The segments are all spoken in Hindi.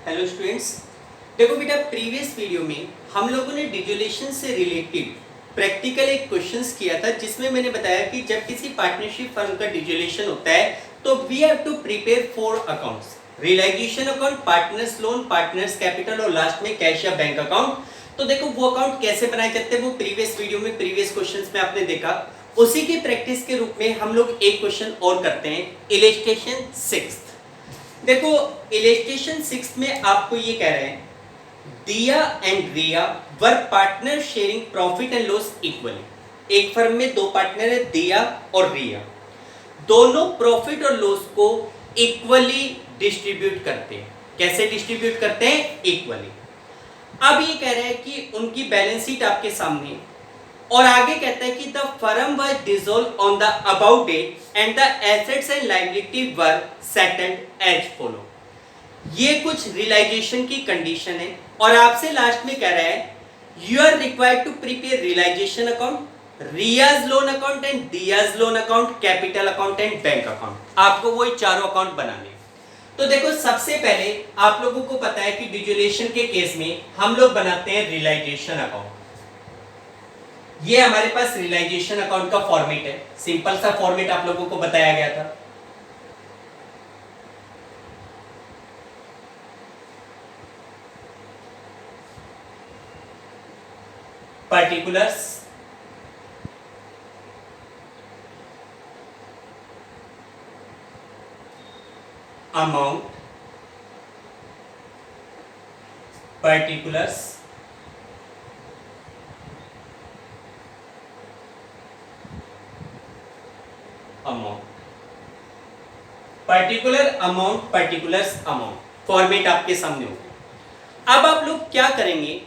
हेलो स्टूडेंट्स, देखो बेटा प्रीवियस वीडियो में हम लोगों ने डिजोल्यूशन से रिलेटेड प्रैक्टिकल एक क्वेश्चंस किया था जिसमें मैंने बताया कि जब किसी पार्टनरशिप फर्म का डिजोल्यूशन होता है तो we have to prepare 4 accounts, realisation account, partners loan, partners capital और लास्ट में कैश या बैंक अकाउंट। तो देखो वो अकाउंट कैसे बनाए जाते हैं वो प्रीवियस वीडियो में प्रीवियस क्वेश्चंस में आपने देखा। उसी की प्रैक्टिस के रूप में हम लोग एक क्वेश्चन और करते हैं, इलस्ट्रेशन 6। देखो इलस्ट्रेशन 6 में आपको ये कह रहे हैं Diya and Riya were partner sharing profit and loss equally. एक फर्म में दो पार्टनर है, दिया और रिया, दोनों प्रॉफिट और लॉस को इक्वली डिस्ट्रीब्यूट करते हैं। कैसे डिस्ट्रीब्यूट करते हैं? इक्वली। अब ये कह रहे हैं कि उनकी बैलेंस शीट आपके सामने, और आगे कहता है कि the firm was dissolve on the about date and the assets and liability were settled as follow. ये कुछ रियलाइजेशन की कंडीशन है और आपसे लास्ट में कह रहा है you are required to prepare realisation account, Riya's loan account and Diya's loan account, capital account and bank account. आपको वो चारों अकाउंट बनाने। तो देखो सबसे पहले आप लोगों को पता है कि डिजोल्यूशन के केस में हम लोग बनाते हैं रियलाइजेशन अकाउंट। ये हमारे पास रियलाइजेशन अकाउंट का फॉर्मेट है, सिंपल सा फॉर्मेट आप लोगों को बताया गया था। Particulars, amount, particulars, amount, particular amount, particulars amount, format आपके सामने होगा। अब आप लोग क्या करेंगे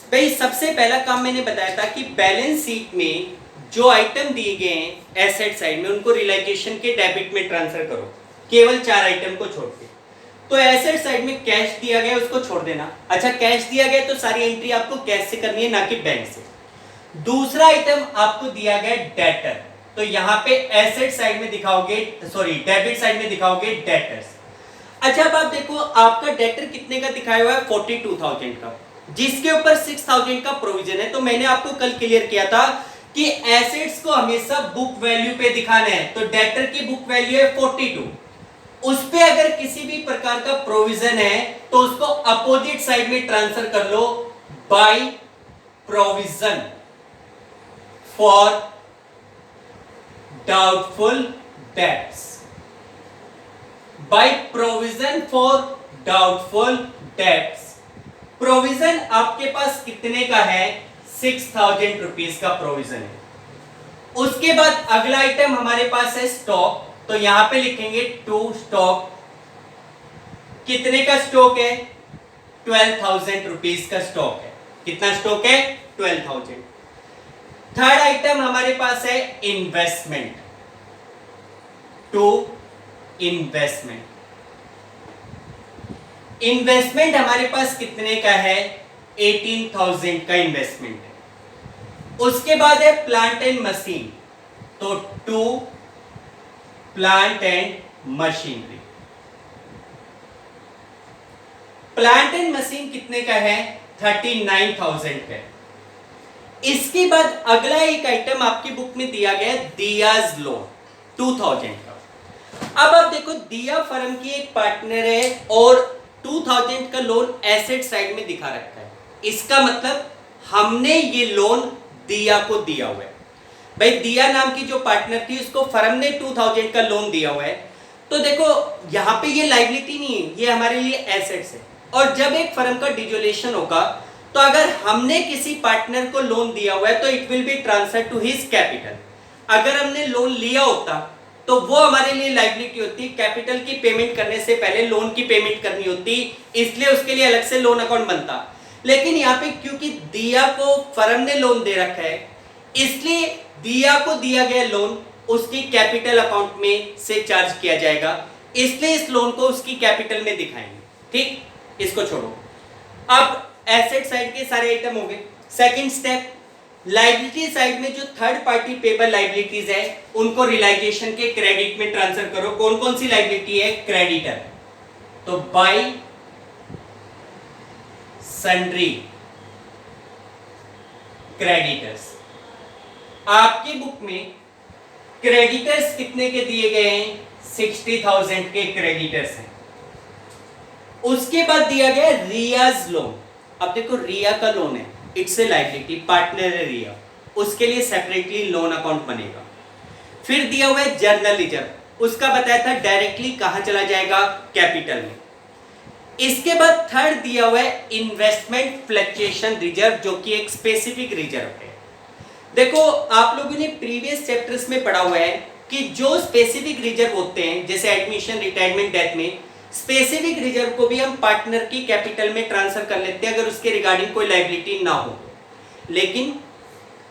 भाई, सबसे पहला काम मैंने बताया था कि बैलेंस शीट में जो आइटम दिए गए हैं एसेट साइड में उनको रियलाइजेशन के डेबिट में ट्रांसफर करो, केवल 4 आइटम को छोड़ के। तो एसेट साइड में कैश दिया गया उसको छोड़ देना। अच्छा, कैश दिया गया तो सारी एंट्री आपको कैश से करनी है, ना कि बैंक से। दूसरा आइटम आपको दिया गया डेटर, तो यहां पे एसेट साइड में दिखाओगे, सॉरी डेबिट साइड में दिखाओगे डेटर्स। अच्छा अब आप देखो आपका डेटर कितने का दिखाया हुआ है? 42,000 का, जिसके ऊपर 6,000 का प्रोविजन है। तो मैंने आपको कल क्लियर किया था कि एसेट्स को हमेशा बुक वैल्यू पे दिखाना है। तो डेटर की बुक वैल्यू है 42, उस पे अगर किसी भी प्रकार का प्रोविजन है तो उसको अपोजिट साइड में ट्रांसफर कर लो by provision for doubtful debts, by provision for doubtful debts. Provision आपके पास कितने का है? 6,000 रुपीज का प्रोविजन है। उसके बाद अगला आइटम हमारे पास है स्टॉक, तो यहां पे लिखेंगे टू स्टॉक। कितने का स्टॉक है? 12,000 रुपीज का स्टॉक है। कितना स्टॉक है? 12,000। थर्ड आइटम हमारे पास है इन्वेस्टमेंट, टू इन्वेस्टमेंट। इन्वेस्टमेंट हमारे पास कितने का है? 18,000 का इन्वेस्टमेंट है। उसके बाद है प्लांट एंड मशीन, तो to plant and machinery. Plant and machine कितने का है? 39,000 का। इसके बाद अगला एक आइटम आपकी बुक में दिया गया दियाज लोन 2,000 का। अब आप देखो दिया फर्म की एक पार्टनर है और 2,000 का लोन एसेट साइड में दिखा रखा है। इसका मतलब हमने ये लोन दिया को दिया हुआ है। भाई दिया नाम की जो पार्टनर थी उसको फर्म ने 2,000 का लोन दिया हुआ है। तो देखो यहाँ पे ये लायबिलिटी नहीं है, ये हमारे लिए एसेट्स है। और जब एक फर्म का डिजोल्यूशन होगा तो अगर हमने किसी पार्टनर को लोन दिया हुआ है तो it will be transfer to his capital. अगर हमने लोन लिया होता तो वो हमारे लिए लायबिलिटी होती, कैपिटल की पेमेंट करने से पहले लोन की पेमेंट करनी होती, इसलिए उसके लिए अलग से लोन अकाउंट बनता। लेकिन यहाँ पे क्योंकि दिया को फर्म ने लोन दे रखा है, इसलिए दिया को दिया गया लोन उसकी कैपिटल अकाउंट में से चार्ज किया जाएगा, इसलिए इस लोन को उसकी कैपिटल में दिखाएंगे। ठीक, इसको छोड़ो। अब एसेट साइड के सारे आइटम हो गए। सेकंड स्टेप, लायबिलिटी साइड में जो थर्ड पार्टी पेबल लायबिलिटीज है उनको रियलाइजेशन के क्रेडिट में ट्रांसफर करो। कौन कौन सी लायबिलिटी है? क्रेडिटर, तो बाय सन्ड्री क्रेडिटर्स। आपकी बुक में क्रेडिटर्स कितने के दिए गए हैं? 60,000 के क्रेडिटर्स हैं। उसके बाद दिया गया रियाज लोन। अब देखो रिया का लोन है, इट्स ए लायबिलिटी, पार्टनर है रिया, उसके लिए सेपरेटली लोन अकाउंट बनेगा। फिर दिया हुआ है जर्नल रिजर्व, उसका बताया था डायरेक्टली कहां चला जाएगा? कैपिटल में। इसके बाद थर्ड दिया हुआ है इन्वेस्टमेंट फ्लक्चुएशन रिजर्व, जो कि एक स्पेसिफिक रिजर्व है। देखो आप लोगों ने प्रीवियस चैप्टर्स में पढ़ा हुआ है कि जो स्पेसिफिक रिजर्व होते हैं, जैसे एडमिशन, रिटायरमेंट, डेथ में, स्पेसिफिक रिजर्व को भी हम पार्टनर की कैपिटल में ट्रांसफर कर लेते हैं अगर उसके रिगार्डिंग कोई लायबिलिटी ना हो। लेकिन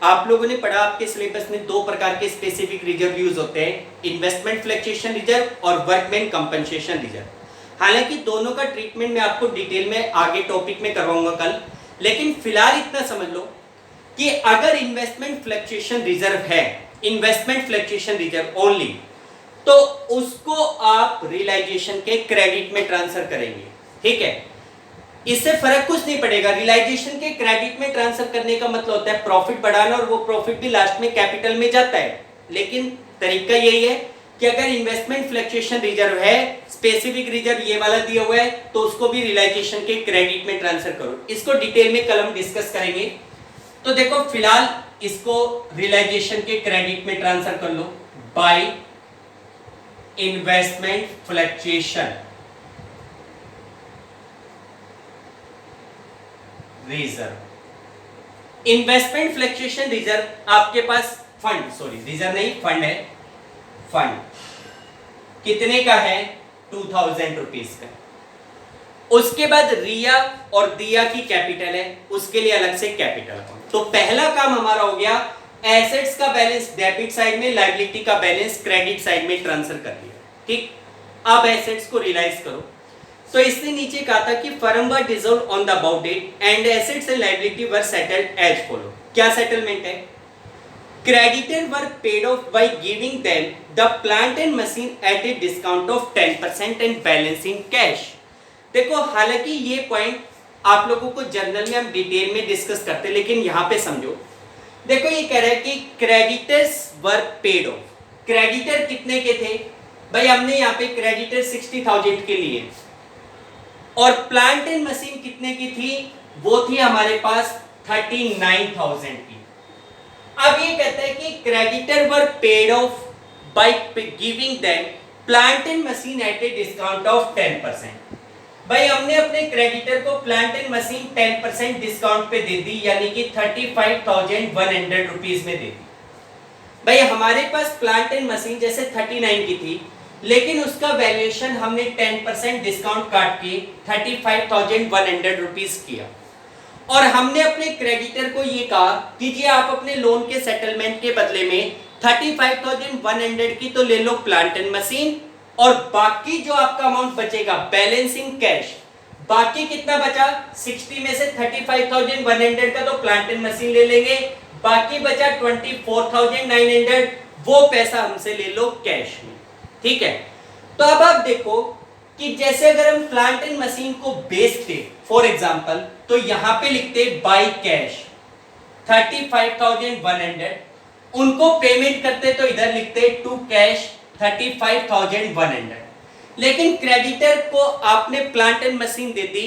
आप लोगों ने पढ़ा, आपके सिलेबस में दो प्रकार के स्पेसिफिक रिजर्व यूज होते हैं, इन्वेस्टमेंट फ्लक्चुएशन रिजर्व और वर्कमैन कंपनसेशन रिजर्व। हालांकि दोनों का ट्रीटमेंट मैं आपको डिटेल में आगे टॉपिक में करवाऊंगा कल, लेकिन फिलहाल इतना समझ लो कि अगर इन्वेस्टमेंट फ्लक्चुएशन रिजर्व है, इन्वेस्टमेंट फ्लक्चुएशन रिजर्व ओनली, तो उसको आप रियलाइजेशन के क्रेडिट में ट्रांसफर करेंगे। ठीक है, इससे फर्क कुछ नहीं पड़ेगा। रियलाइजेशन के क्रेडिट में ट्रांसफर करने का मतलब होता है प्रॉफिट बढ़ाना, और वो प्रॉफिट भी लास्ट में कैपिटल में जाता है। लेकिन तरीका यही है कि अगर इन्वेस्टमेंट फ्लक्चुएशन रिजर्व है, स्पेसिफिक रिजर्व ये वाला दिया हुआ है, तो उसको भी रियलाइजेशन के क्रेडिट में ट्रांसफर करो। इसको डिटेल में कल हम डिस्कस करेंगे। तो देखो फिलहाल इसको रियलाइजेशन के क्रेडिट में ट्रांसफर कर लो by investment fluctuation reserve. Investment fluctuation reserve आपके पास फंड, सॉरी रिजर्व नहीं फंड है, फंड कितने का है? 2000 रुपीज का। उसके बाद रिया और दिया की कैपिटल है, उसके लिए अलग से कैपिटल अकाउंट। तो पहला काम हमारा हो गया, एसेट्स का बैलेंस डेबिट साइड में, लायबिलिटी का बैलेंस क्रेडिट साइड में ट्रांसफर कर दिया। ठीक, अब एसेट्स को रियलाइज करो। तो इसने नीचे कहा था कि firm were dissolve on the about date and assets and liability were settled as follow. क्या सेटलमेंट है? Creditor were paid off by giving them the plant and machine at a discount of 10% and balance in cash. देखो हालांकि ये पॉइंट आप लोगों को जर्नल में हम डिटेल में डिस्कस करते हैं, लेकिन यहां पे समझो। देखो ये कह रहा है कि creditors were paid of, creditor कितने के थे भाई? हमने यहाँ पे क्रेडिटर 60,000 के लिए, और प्लांट एंड मशीन कितने की थी? वो थी हमारे पास 39,000 की। अब ये कहता है कि creditor were paid off by giving them plant and machine at a discount of 10%। भाई हमने अपने क्रेडिटर को प्लांट एंड मशीन 10% डिस्काउंट पे दे दी, यानी कि 35,100 रुपीज में दे दी। भाई हमारे पास प्लांट एंड मशीन जैसे 39 की थी, लेकिन उसका वैल्यूएशन हमने 10% डिस्काउंट काट के 35,100 रुपीज किया, और हमने अपने क्रेडिटर को ये कहा कि जी आप अपने लोन के सेटलमेंट के बदले में 35,100 की तो ले लो प्लांट एंड मशीन, और बाकी जो आपका अमाउंट बचेगा बैलेंसिंग कैश, बाकी कितना बचा? 60 में से 35,100 का तो प्लांट एंड मशीन ले लेंगे, बाकी बचा 24,900, वो पैसा हमसे ले लो कैश में। ठीक है, तो अब आप देखो कि जैसे अगर हम प्लांट एंड मशीन को बेचते फॉर एग्जांपल, तो यहां पे लिखते बाय कैश 35,100, उनको पेमेंट करते तो इधर लिखते टू कैश 35,100, लेकिन क्रेडिटर को आपने प्लांट एंड मशीन दे दी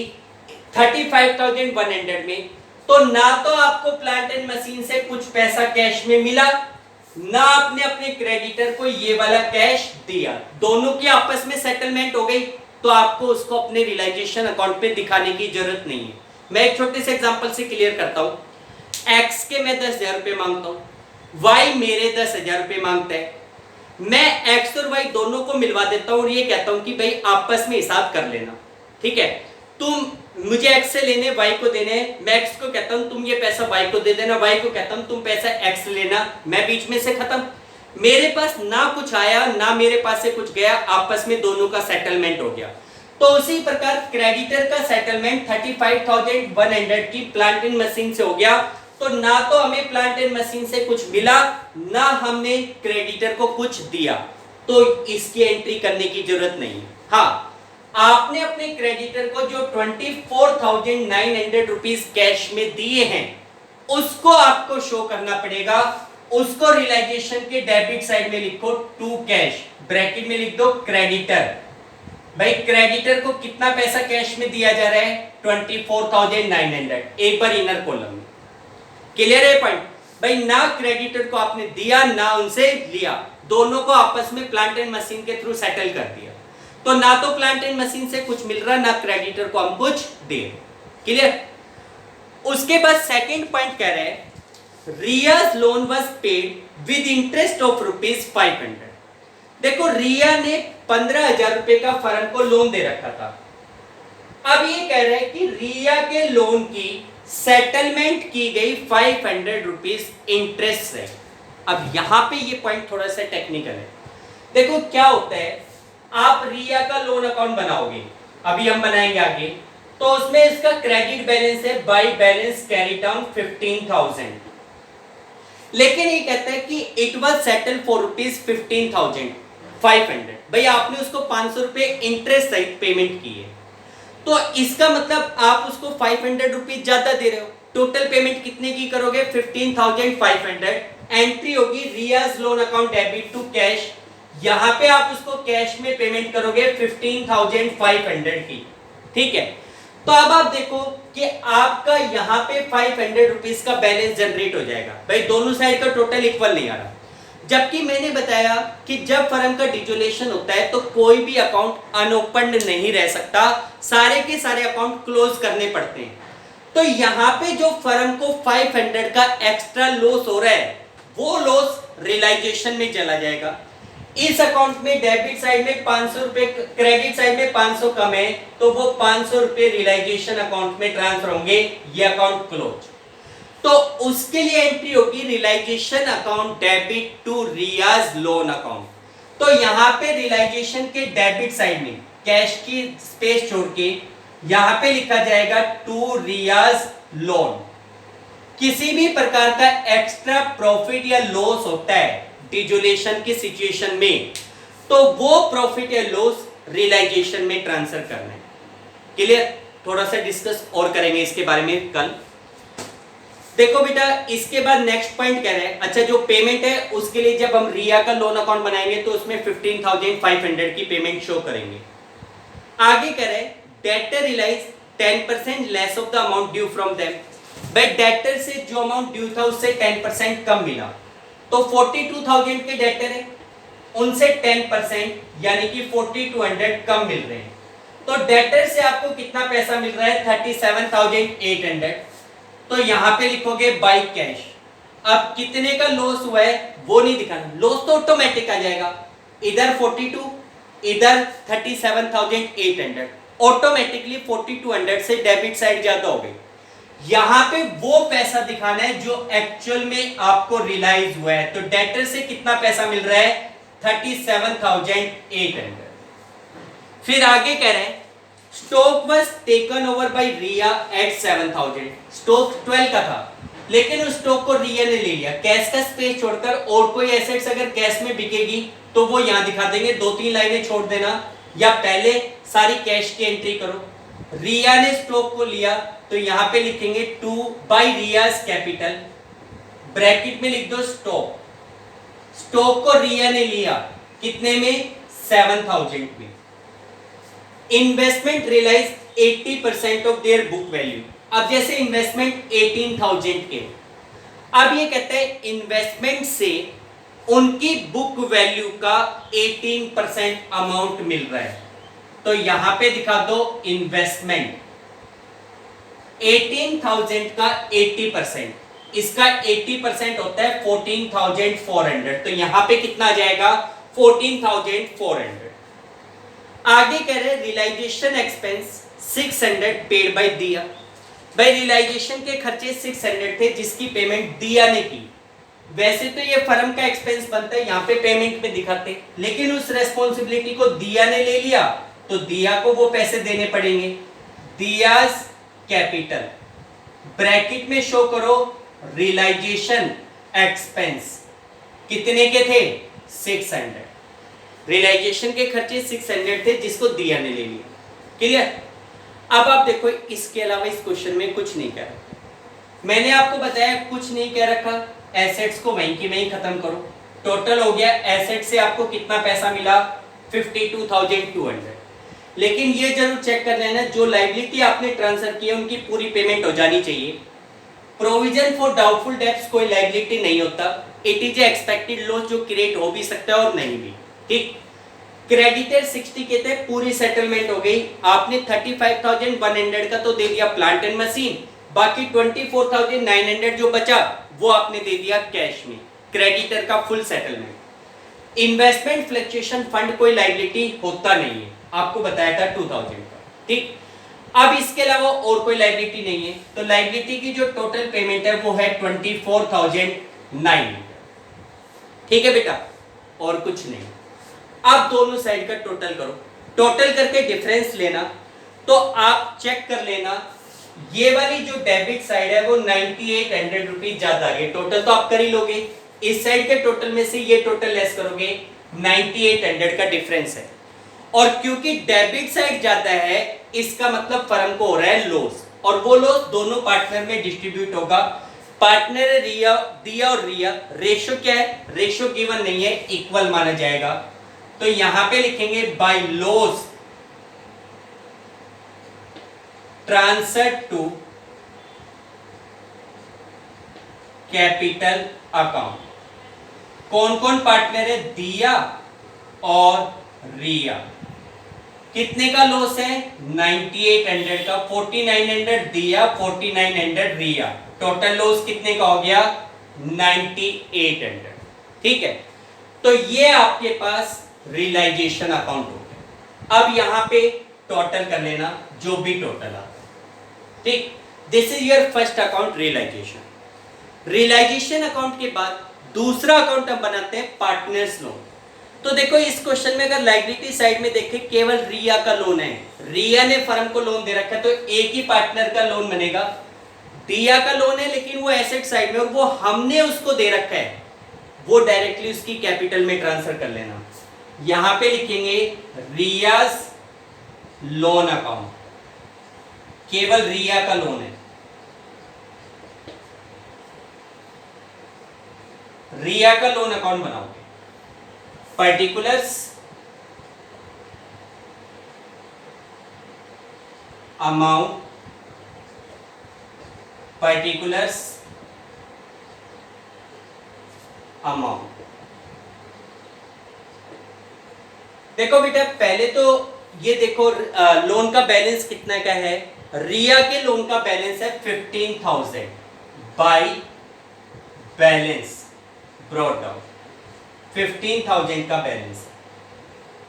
35,100 में, तो ना तो आपको प्लांट एंड मशीन से कुछ पैसा कैश में मिला, ना आपने अपने क्रेडिटर को ये वाला कैश दिया। दोनों की आपस में सेटलमेंट हो गई, तो आपको उसको अपने रियलाइजेशन अकाउंट पे दिखाने की जरूरत नहीं है। मैं एक छोटे से एग्जांपल से क्लियर करता हूं। एक्स के मैं 10,000 रुपए मांगता हूं, वाई मेरे 10,000 रुपए मांगता है। मैं एक्स और वाई दोनों को मिलवा देता हूं और ये कहता हूं कि भाई आपस में हिसाब कर लेना। ठीक है, तुम मुझे एक्स से लेने, वाई को देने, मैं एक्स को कहता हूं तुम ये पैसा वाई को दे देना, वाई को कहता हूं तुम पैसा एक्स लेना, मैं बीच में से खत्म। मेरे पास ना कुछ आया ना मेरे पास से कुछ गया, आपस में दोनों का सेटलमेंट हो गया। तो उसी प्रकार क्रेडिटर का सेटलमेंट 35,100 की प्लांट एंड मशीन से हो गया, तो ना तो हमें प्लांट एंड मशीन से कुछ मिला, ना हमने क्रेडिटर को कुछ दिया, तो इसकी एंट्री करने की जरूरत नहीं है। हाँ, आपने अपने क्रेडिटर को जो 24,900 रुपीज कैश में दिए हैं उसको आपको शो करना पड़ेगा। उसको रियलाइजेशन के डेबिट साइड में लिखो टू कैश, ब्रैकेट में लिख दो क्रेडिटर। भाई क्रेडिटर को कितना पैसा कैश में दिया जा रहा है 24,900, एक बार इनर कॉलम में। क्लियर है पॉइंट? भाई ना क्रेडिटर को आपने दिया ना उनसे लिया, दोनों को आपस में प्लांट एंड मशीन के थ्रू सेटल कर दिया। तो ना तो प्लांट एंड मशीन से कुछ मिल रहा, ना क्रेडिटर को हम कुछ दे रहे। क्लियर? उसके बाद सेकंड पॉइंट कह रहे हैं Riya's loan was paid with interest of ₹500। देखो रिया ने 15,000 रुपए का फर्म को लोन दे रखा था। अब ये कह रहे हैं कि रिया के लोन की सेटलमेंट की गई 500 रुपीज इंटरेस्ट से। अब यहां पे ये पॉइंट थोड़ा सा टेक्निकल है। देखो क्या होता है, आप रिया का लोन अकाउंट बनाओगे, अभी हम बनाएंगे आगे, तो उसमें इसका क्रेडिट बैलेंस है बाय बैलेंस कैरी डाउन 15,000, लेकिन ये कहता है कि इट वाज सेटल फॉर ₹15,500। भाई आपने उसको 500 रुपए इंटरेस्ट सहित पेमेंट की है, तो इसका मतलब आप उसको 500 रुपीज ज्यादा दे रहे हो। टोटल पेमेंट कितने की करोगे 15,500। एंट्री होगी Riya's loan account debit to cash, यहां पे आप उसको कैश में पेमेंट करोगे 15,500 की। ठीक है, तो अब आप देखो कि आपका यहां पे 500 रुपीज का बैलेंस जनरेट हो जाएगा। भाई दोनों साइड का टोटल इक्वल नहीं आ रहा, जबकि मैंने बताया कि जब फर्म का डिसोल्यूशन होता है तो कोई भी अकाउंट अनओपन्ड नहीं रह सकता, सारे के सारे अकाउंट क्लोज करने पड़ते हैं। तो यहां पे जो फर्म को 500 का एक्स्ट्रा लॉस हो रहा है वो लॉस रियलाइजेशन में चला जाएगा। इस अकाउंट में डेबिट साइड में 500 रुपए, क्रेडिट साइड में 500 कम है, तो वो 500 रुपए रियलाइजेशन अकाउंट में ट्रांसफर होंगे, ये अकाउंट क्लोज। तो उसके लिए एंट्री होगी realisation account debit to Riaz loan account. तो यहां पे रियलाइजेशन के डेबिट साइड में कैश की स्पेस छोड़ के यहां पे लिखा जाएगा टू रियाज लोन। किसी भी प्रकार का एक्स्ट्रा प्रॉफिट या लॉस होता है डिसोल्यूशन की सिचुएशन में, तो वो प्रॉफिट या लॉस रियलाइजेशन में ट्रांसफर करना है। क्लियर? थोड़ा सा डिस्कस और करेंगे इसके बारे में कल। देखो बेटा, इसके बाद नेक्स्ट पॉइंट कह रहे हैं, अच्छा जो पेमेंट है उसके लिए जब हम रिया का लोन अकाउंट बनाएंगे तो उसमें 15,500 की पेमेंट शो करेंगे। आगे कह रहे हैं debtor realise 10% less of the amount due from them. भाई डेटर से जो अमाउंट ड्यू था उससे 10% कम मिला, तो 42,000 के डेटर है, उनसे 10% यानी कि 4,200 कम मिल रहे हैं। तो डेटर से आपको कितना पैसा मिल रहा है 37,800। तो यहां पे लिखोगे बाय कैश। अब कितने का लॉस हुआ है वो नहीं दिखाना, लॉस तो ऑटोमेटिक आ जाएगा, इधर 42 इधर 37,800, ऑटोमेटिकली 4,200 से डेबिट साइड ज्यादा हो गई। यहां पे वो पैसा दिखाना है जो एक्चुअल में आपको रियलाइज हुआ है। तो डेटर से कितना पैसा मिल रहा है 37,800। फिर आगे कह रहे हैं stock was taken over by Riya at 7,000। Stock 12 का था, लेकिन उस स्टॉक को रिया ने ले लिया कैश का स्पेस छोड़कर। और कोई एसेट्स अगर कैश में बिकेगी तो वो यहां दिखा देंगे, 2-3 लाइनें छोड़ देना, या पहले सारी कैश की एंट्री करो। रिया ने स्टॉक को लिया तो यहां पे लिखेंगे to by Riaz capital, bracket में लिख दो स्टॉक। स्टॉक को रिया ने लिया कितने में 7,000 में। Investment realise 80% of their book value. अब जैसे इन्वेस्टमेंट 18,000 के, अब ये कहते हैं इन्वेस्टमेंट से उनकी बुक वैल्यू का 18% अमाउंट मिल रहा है। तो यहां पे दिखा दो इन्वेस्टमेंट 18,000 का 80%, इसका 80% होता है 14,400। तो यहां पे कितना आ जाएगा 14,400। आगे कह रहे रियलाइजेशन एक्सपेंस 600 पेड बाय दिया। भाई रियलाइजेशन के खर्चे 600 थे जिसकी पेमेंट दिया ने की। वैसे तो ये फर्म का एक्सपेंस बनता है, यहाँ पे पेमेंट में दिखाते, लेकिन उस रेस्पॉन्सिबिलिटी को दिया ने ले लिया तो दिया को वो पैसे देने पड़ेंगे। दियाज कैपिटल, ब्रैकेट में शो करो रियलाइजेशन एक्सपेंस कितने के थे 600। रियलाइजेशन के खर्चे 600 थे जिसको दिया ने ले लिया। क्लियर? अब आप देखो इसके अलावा इस क्वेश्चन में कुछ नहीं कह रखा, मैंने आपको बताया कुछ नहीं कह रखा, एसेट्स को वहीं की वहीं खत्म करो। टोटल हो गया, एसेट से आपको कितना पैसा मिला 52,200। लेकिन ये जरूर चेक कर लेना जो लायबिलिटी आपने ट्रांसफर की है उनकी पूरी पेमेंट हो जानी चाहिए। प्रोविजन फॉर डाउटफुल डेब्ट्स कोई लायबिलिटी नहीं होता, इट इज एक्सपेक्टेड लॉस जो क्रिएट हो भी सकता है और नहीं भी। ठीक, क्रेडिटर 60 के थे, पूरी सेटलमेंट हो गई। आपने 35,100 का तो दे दिया प्लांट एंड मशीन, बाकी 24,900 जो बचा वो आपने दे दिया कैश में, क्रेडिटर का full settlement. Investment fluctuation fund कोई लायबिलिटी होता नहीं है, आपको बताया था 2000 का। ठीक, अब इसके अलावा और कोई लायबिलिटी नहीं है, तो लायबिलिटी की जो टोटल पेमेंट है वो है 24,900। ठीक है बेटा, और कुछ नहीं। आप दोनों साइड का टोटल करो, टोटल करके डिफरेंस लेना, तो आप चेक कर लेना ये वाली जो डेबिट साइड है वो 9800 रुपीज ज्यादा है। टोटल तो आप कर ही लोगे, इस साइड के टोटल में से ये टोटल लेस करोगे, 9800 का डिफरेंस है। और क्योंकि डेबिट साइड ज्यादा है इसका मतलब फर्म को हो रहा है लॉस, और वो लॉस दोनों पार्टनर में डिस्ट्रीब्यूट होगा। पार्टनर रिया दिया और रिया, रेशो क्या है, रेशो गिवन नहीं है, इक्वल माना जाएगा। तो यहां पे लिखेंगे by loss transfer to capital account. कौन कौन पार्टनर है, दिया और रिया। कितने का लॉस है 9800 का, 4900 दिया 4900 रिया, टोटल लॉस कितने का हो गया 9800। ठीक है, तो ये आपके पास रियलाइजेशन अकाउंट हो गया। अब यहां पे टोटल कर लेना जो भी टोटल आता है। ठीक, this is your first account realisation. Realisation account के बाद दूसरा अकाउंट हम बनाते हैं पार्टनर्स लोन। तो देखो इस क्वेश्चन में अगर लायबिलिटी साइड में देखें केवल रिया का लोन है, रिया ने फर्म को लोन दे रखा है, तो एक ही पार्टनर का लोन बनेगा। दिया का लोन है लेकिन वो एसेट साइड में और वो हमने उसको दे रखा है, वो डायरेक्टली उसकी कैपिटल में ट्रांसफर कर लेना। यहां पे लिखेंगे रियाज लोन अकाउंट, केवल रिया का लोन है, रिया का लोन अकाउंट बनाओगे। Particulars amount, particulars amount. देखो बेटा पहले तो ये देखो लोन का बैलेंस कितना का है, रिया के लोन का बैलेंस है 15,000 बाय बैलेंस ब्रॉट डाउन, 15,000 का बैलेंस।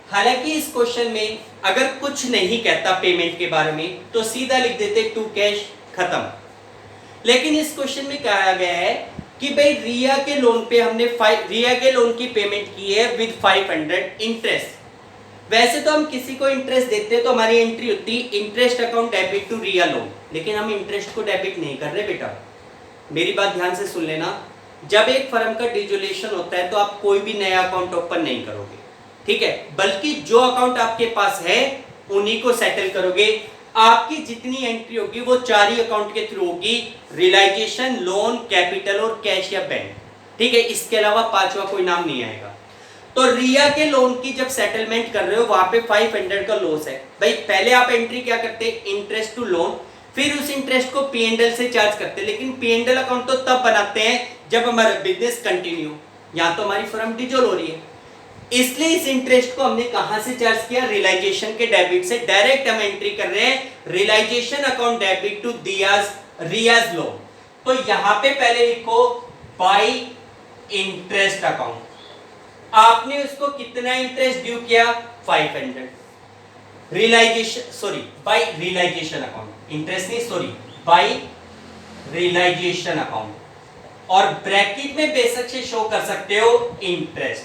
हालांकि इस क्वेश्चन में अगर कुछ नहीं कहता पेमेंट के बारे में तो सीधा लिख देते टू कैश, खत्म। लेकिन इस क्वेश्चन में कहा गया है कि भाई रिया के लोन पे हमने रिया के लोन की पेमेंट की है विद 500 इंटरेस्ट। वैसे तो हम किसी को इंटरेस्ट देते हैं तो हमारी एंट्री होती है interest account debit to Riya loan, लेकिन हम इंटरेस्ट को डेबिट नहीं कर रहे बेटा। मेरी बात ध्यान से सुन लेना, जब एक फर्म का डिसोल्यूशन होता है तो आप कोई भी नया अकाउंट ओपन नहीं करोगे, ठीक है, बल्कि जो अकाउंट आपके पास है उन्हीं को सेटल करोगे। आपकी जितनी एंट्री होगी वो चार ही अकाउंट के थ्रू होगी, रियलाइजेशन, लोन, कैपिटल और कैश या बैंक। ठीक है, इसके अलावा पांचवा कोई नाम नहीं आएगा। तो रिया के लोन की जब सेटलमेंट कर रहे हो वहां पे 500 का लॉस है। भाई पहले आप एंट्री क्या करते हैं, इंटरेस्ट टू लोन, फिर उस इंटरेस्ट को P&L से चार्ज करते हैं। लेकिन P&L अकाउंट तो तब बनाते हैं जब हमारा बिजनेस कंटिन्यू, यहां तो हमारी फर्म डिसॉल्व हो रही है, इसलिए इस इंटरेस्ट को हमने कहां से चार्ज किया, रियलाइजेशन के डेबिट से। डायरेक्ट हम एंट्री कर रहे हैं realisation account debit to Riaz loan. तो यहां पे पहले लिखो बाय इंटरेस्ट अकाउंट, आपने उसको कितना इंटरेस्ट ड्यू किया 500, realisation sorry by realisation account, interest नहीं सॉरी बाय रियलाइजेशन अकाउंट, और ब्रैकेट में बेशक से शो कर सकते हो इंटरेस्ट।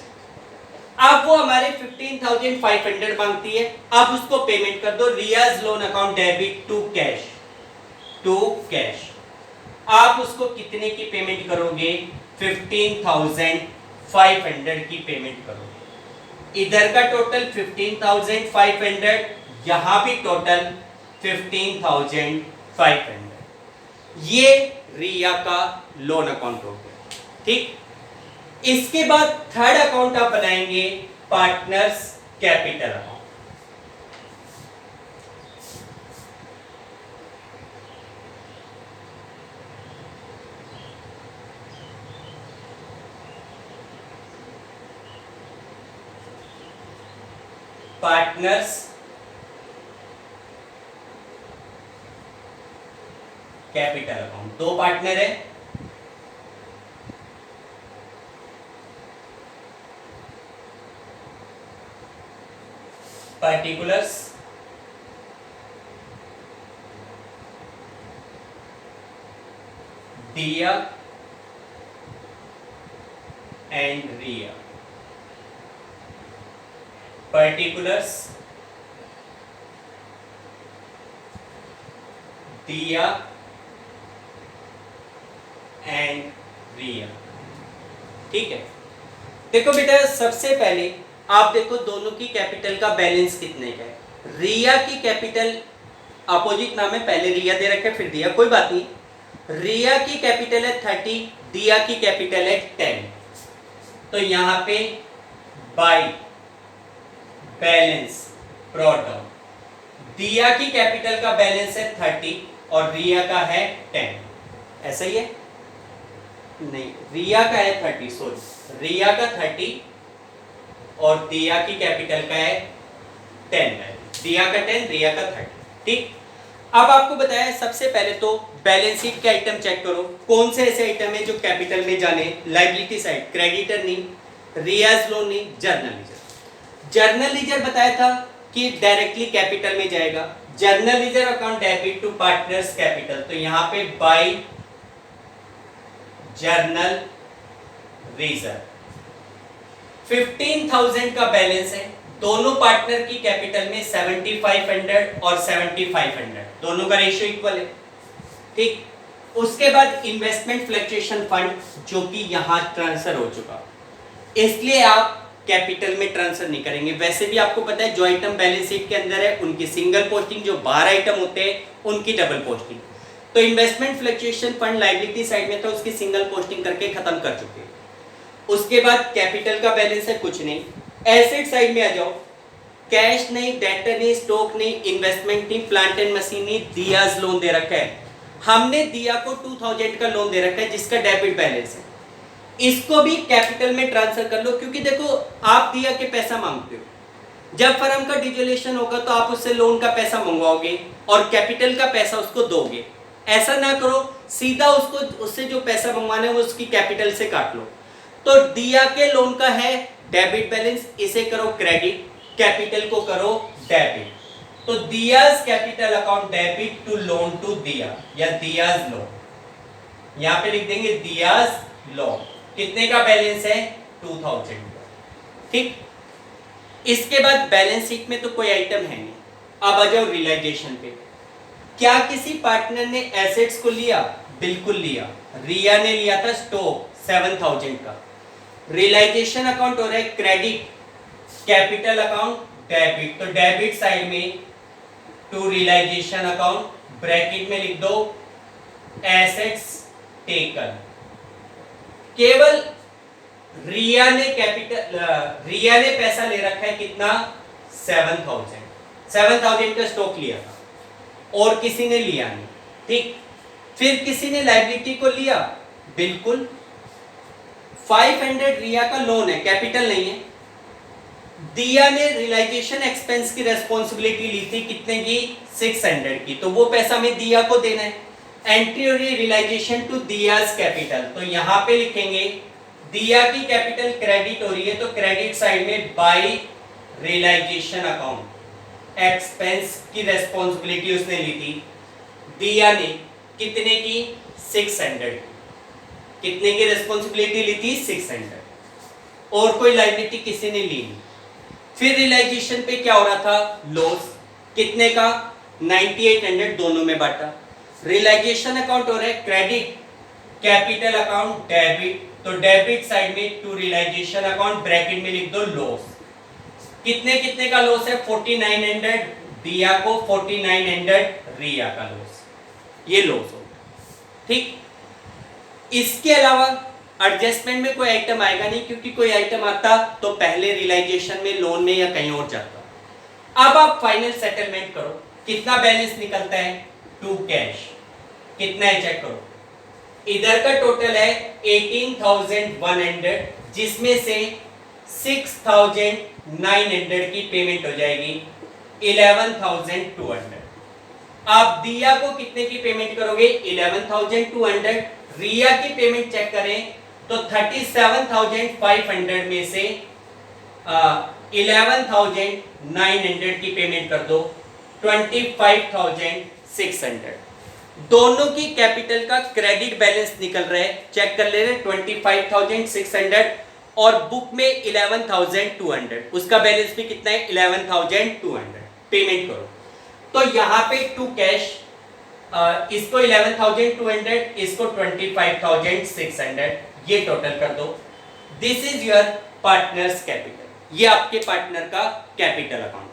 अब वो हमारे 15,500 मांगती है, अब उसको पेमेंट कर दो Riya's loan account debit to cash. आप उसको कितने की पेमेंट करोगे 15,500 की पेमेंट करोगे। इधर का टोटल 15,500, यहां भी टोटल 15,500। ये रिया का लोन अकाउंट हो गया। ठीक, इसके बाद थर्ड अकाउंट आप बनाएंगे partners capital account. Partners capital account, दो पार्टनर है, पर्टिकुलर्स दिया एंड रिया। पर्टिकुलर्स दिया एंड रिया। ठीक है, देखो बेटा सबसे पहले आप देखो दोनों की कैपिटल का बैलेंस कितने का है। रिया की कैपिटल अपोजिट नाम है, पहले रिया दे रखा है फिर दिया, कोई बात नहीं। रिया की कैपिटल है 30, दिया की कैपिटल है 10। तो यहां पे बाय बैलेंस ब्रॉट डाउन, दिया की कैपिटल का बैलेंस है 30 और रिया का है 10। ऐसा ही है? नहीं, रिया का है 30, सॉरी, रिया का 30 और दिया की कैपिटल का है 10। दिया का 10, रिया का 30। ठीक, अब आपको बताया सबसे पहले तो बैलेंस शीट के आइटम चेक करो, कौन से ऐसे आइटम है जो कैपिटल में जाने। लायबिलिटी साइड क्रेडिटर नहीं, रियाज लोन नहीं, जर्नल लीजर। जर्नल लीजर बताया था कि डायरेक्टली कैपिटल में जाएगा। Journal ledger account debit to partners capital, तो यहां पे बाय जर्नल लीजर 15,000 का बैलेंस है। दोनों पार्टनर की कैपिटल में 7500 और 7500, दोनों का रेशियो इक्वल है। ठीक, उसके बाद इन्वेस्टमेंट फ्लक्चुएशन फंड जो कि यहां ट्रांसफर हो चुका, इसलिए आप कैपिटल में ट्रांसफर नहीं करेंगे। वैसे भी आपको पता है जो आइटम बैलेंस शीट के अंदर है उनकी सिंगल पोस्टिंग, जो 12 आइटम होते हैं उनकी डबल पोस्टिंग। तो investment fluctuation fund liability side में था, उसकी सिंगल पोस्टिंग करके खत्म कर चुके हैं। उसके बाद कैपिटल का बैलेंस है कुछ नहीं। एसेट साइड में आ जाओ, कैश नहीं, डेटर नहीं, स्टॉक नहीं, इन्वेस्टमेंट नहीं, प्लांट एंड मशीन नहीं, दियाज लोन दे रखा है। हमने दिया को 2000 का लोन दे रखा है जिसका डेबिट बैलेंस है, इसको भी कैपिटल में ट्रांसफर कर लो। क्योंकि देखो आप दिया के पैसा मांगते हो, जब फर्म का डिसोल्यूशन होगा तो आप उससे लोन का पैसा मंगवाओगे और कैपिटल का पैसा उसको दोगे। ऐसा ना करो, सीधा उसको उससे जो पैसा मंगवाना है वो उसकी कैपिटल से काट लो। तो दिया के लोन का है डेबिट बैलेंस, इसे करो क्रेडिट, कैपिटल को करो डेबिट। तो Diya's capital account debit to loan to Diya या दियाज लोन, यहां पे लिख देंगे दियाज लोन। कितने का बैलेंस है? 2000। ठीक, इसके बाद बैलेंस शीट में तो कोई आइटम है नहीं। अब आ जाओ रियलाइजेशन पे। क्या किसी पार्टनर ने एसेट्स को लिया? बिल्कुल लिया। रिया ने लिया था स्टॉक 7000 का। रियलाइजेशन अकाउंट हो रहा है क्रेडिट, कैपिटल अकाउंट डेबिट। तो डेबिट साइड में टू रियलाइजेशन अकाउंट, ब्रैकेट में लिख दो एसेट्स टेकन। केवल रिया ने रिया ने पैसा ले रखा है कितना? 7000 का स्टॉक लिया था और किसी ने लिया नहीं। ठीक, फिर किसी ने लायबिलिटी को लिया, बिल्कुल 500 रिया का लोन है, कैपिटल नहीं है। दिया ने रियलाइजेशन एक्सपेंस की रेस्पॉन्सिबिलिटी ली थी, कितने की? 600 की, तो वो पैसा हमें दिया को देना है। एंट्री हो रही है रियलाइजेशन टू दियाज कैपिटल, तो यहां पे लिखेंगे दिया की कैपिटल क्रेडिट हो रही है, तो क्रेडिट साइड में बाय रियलाइजेशन अकाउंट एक्सपेंस की रेस्पॉन्सिबिलिटी उसने ली थी। दिया ने कितने की? 600। कितने की रेस्पॉन्सिबिलिटी ली थी? 600। और कोई लायबिलिटी किसी ने ली नहीं। फिर रियलाइजेशन पे क्या हो रहा था? लॉस। कितने का? 9800, दोनों में बांटा। रियलाइजेशन अकाउंट हो रहा है क्रेडिट, कैपिटल अकाउंट डेबिट, तो डेबिट साइड में टू रियलाइजेशन अकाउंट, ब्रैकेट में लिख दो लॉस। कितने कितने का लॉस है? 4900 दिया को 4900 रिया का लॉस, ये लॉस होगा। ठीक, इसके अलावा एडजस्टमेंट में कोई आइटम आएगा नहीं, क्योंकि कोई आइटम आता तो पहले रियलाइजेशन में, लोन में या कहीं और जाता। अब आप फाइनल सेटलमेंट करो, कितना बैलेंस निकलता है, टू कैश, कितना है चेक करो। इधर का टोटल है 18,100, जिसमें से 6,900 की पेमेंट हो जाएगी 11,200। आप दिया को कितने की पेमेंट करोगे, 11,200। रिया की पेमेंट चेक करें तो 37,500 में से 11,900 की पेमेंट कर दो, 25,600। दोनों की कैपिटल का क्रेडिट बैलेंस निकल रहा है, चेक कर ले रहे, 25,600 और बुक में 11,200, उसका बैलेंस भी कितना है, 11,200। पेमेंट करो तो यहां पे टू कैश, इसको 11,200, इसको 25,600, ये टोटल कर दो। This is your partners capital, ये आपके पार्टनर का कैपिटल अकाउंट।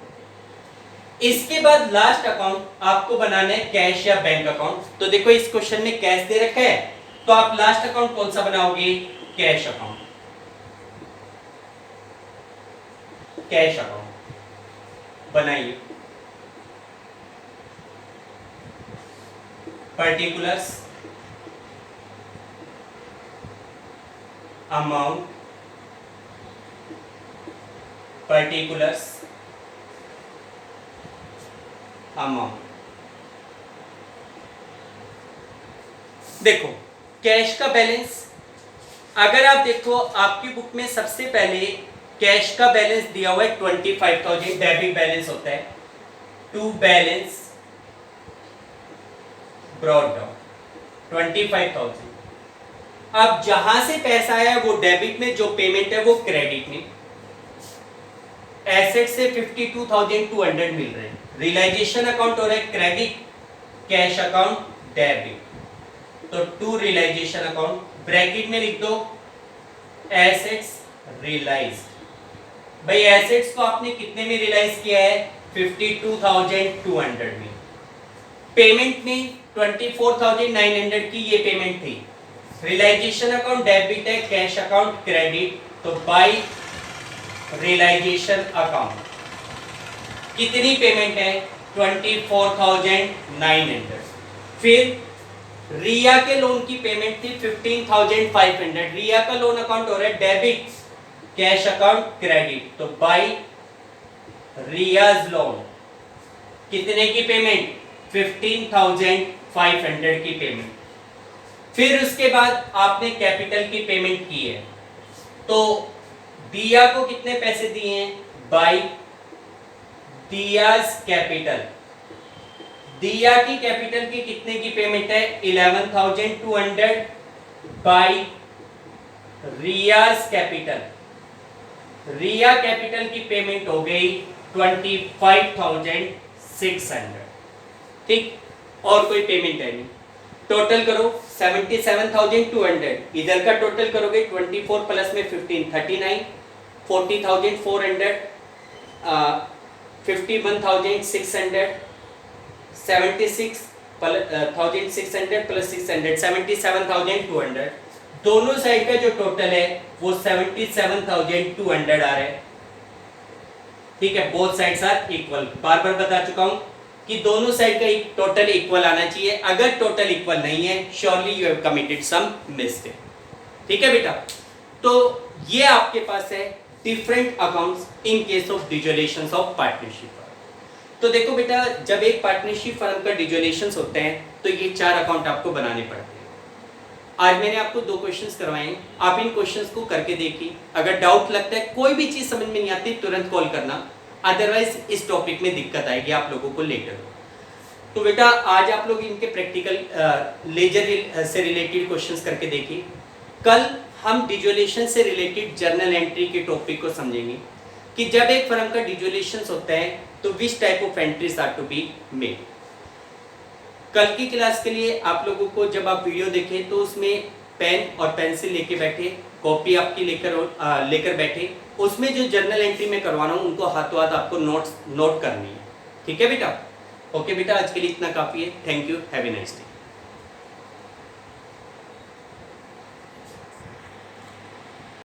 इसके बाद लास्ट अकाउंट आपको बनाना है कैश या बैंक अकाउंट। तो देखो इस क्वेश्चन में कैश दे रखा है, तो आप लास्ट अकाउंट कौन सा बनाओगे, कैश अकाउंट। कैश अकाउंट बनाइए। Particulars, amount, particulars, amount. देखो कैश का बैलेंस, अगर आप देखो आपकी बुक में सबसे पहले कैश का बैलेंस दिया हुआ है 25,000, डेबिट बैलेंस होता है, टू बैलेंस ब्रॉट डाउन 25,000। अब जहां से पैसा आया वो डेबिट में, जो पेमेंट है वो क्रेडिट में। एसेट से 52,200 मिल रहे हैं, रियलाइजेशन अकाउंट हो रहा है क्रेडिट, कैश अकाउंट डेबिट, तो टू रियलाइजेशन अकाउंट, ब्रैकेट में लिख दो एसेट्स रियलाइज्ड। भाई एसेट्स को आपने कितने में रियलाइज किया है, 52,200 में। पेमेंट में 24,900 की ये पेमेंट थी। रियलाइजेशन अकाउंट डेबिट है, कैश अकाउंट क्रेडिट, तो बाय रियलाइजेशन अकाउंट कितनी पेमेंट है, 24,900। फिर रिया के लोन की पेमेंट थी 15,500। रिया का लोन अकाउंट हो रहा है डेबिट, कैश अकाउंट क्रेडिट, तो बाय रियाज लोन कितने की पेमेंट, 15,500 की पेमेंट। फिर उसके बाद आपने कैपिटल की पेमेंट की है, तो दिया को कितने पैसे दिए हैं, बाय दियाज कैपिटल। दिया की कैपिटल की कितने की पेमेंट है, 11,200 बाय रियाज कैपिटल। रिया कैपिटल की पेमेंट हो गई 25,600। ठीक, और कोई पेमेंट है नहीं। टोटल करो 77,200, इधर का टोटल करोगे 24 प्लस में 15 39, 40,400, 51,600, 76,600 प्लस 600, 77,200। दोनों साइड का जो टोटल है वो 77,200 आ रहा है। ठीक है, बोथ साइड्स आर इक्वल। बार बार बता चुका हूं कि दोनों साइड का टोटल इक्वल आना चाहिए। अगर टोटल इक्वल नहीं है, surely you have committed some mistake. ठीक है बेटा, तो ये आपके पास है different accounts in case of dissolution of partnership. तो देखो बेटा, जब एक पार्टनरशिप फर्म का डिसोल्यूशन होते हैं तो ये 4 अकाउंट आपको बनाने पड़ते हैं। आज मैंने आपको 2 क्वेश्चंस करवाए हैं, आप इन क्वेश्चंस को करके देखिए। अगर डाउट लगता है, कोई भी चीज समझ में नहीं आती, तुरंत कॉल करना, अदरवाइज इस टॉपिक में दिक्कत आएगी आप लोगों को लेटर। तो बेटा आज आप लोग इनके प्रैक्टिकल लेजर से रिलेटेड क्वेश्चंस करके देखिए। कल हम डिसोल्यूशन से रिलेटेड जर्नल एंट्री के टॉपिक को समझेंगे कि जब एक फर्म का डिसोल्यूशन होता है तो which type of entries are to be made. कल की क्लास के लिए आप लोगों को जब आप वीडियो देखें तो उसमें पेन और पेंसिल लेके बैठे, कॉपी आपकी लेकर बैठे, उसमें जो जर्नल एंट्री में करवाना हूँ उनको हाथों हाथ आपको नोट करनी है। ठीक है बेटा? ओके बेटा, आज के लिए इतना काफ़ी है। Thank you, have a nice day.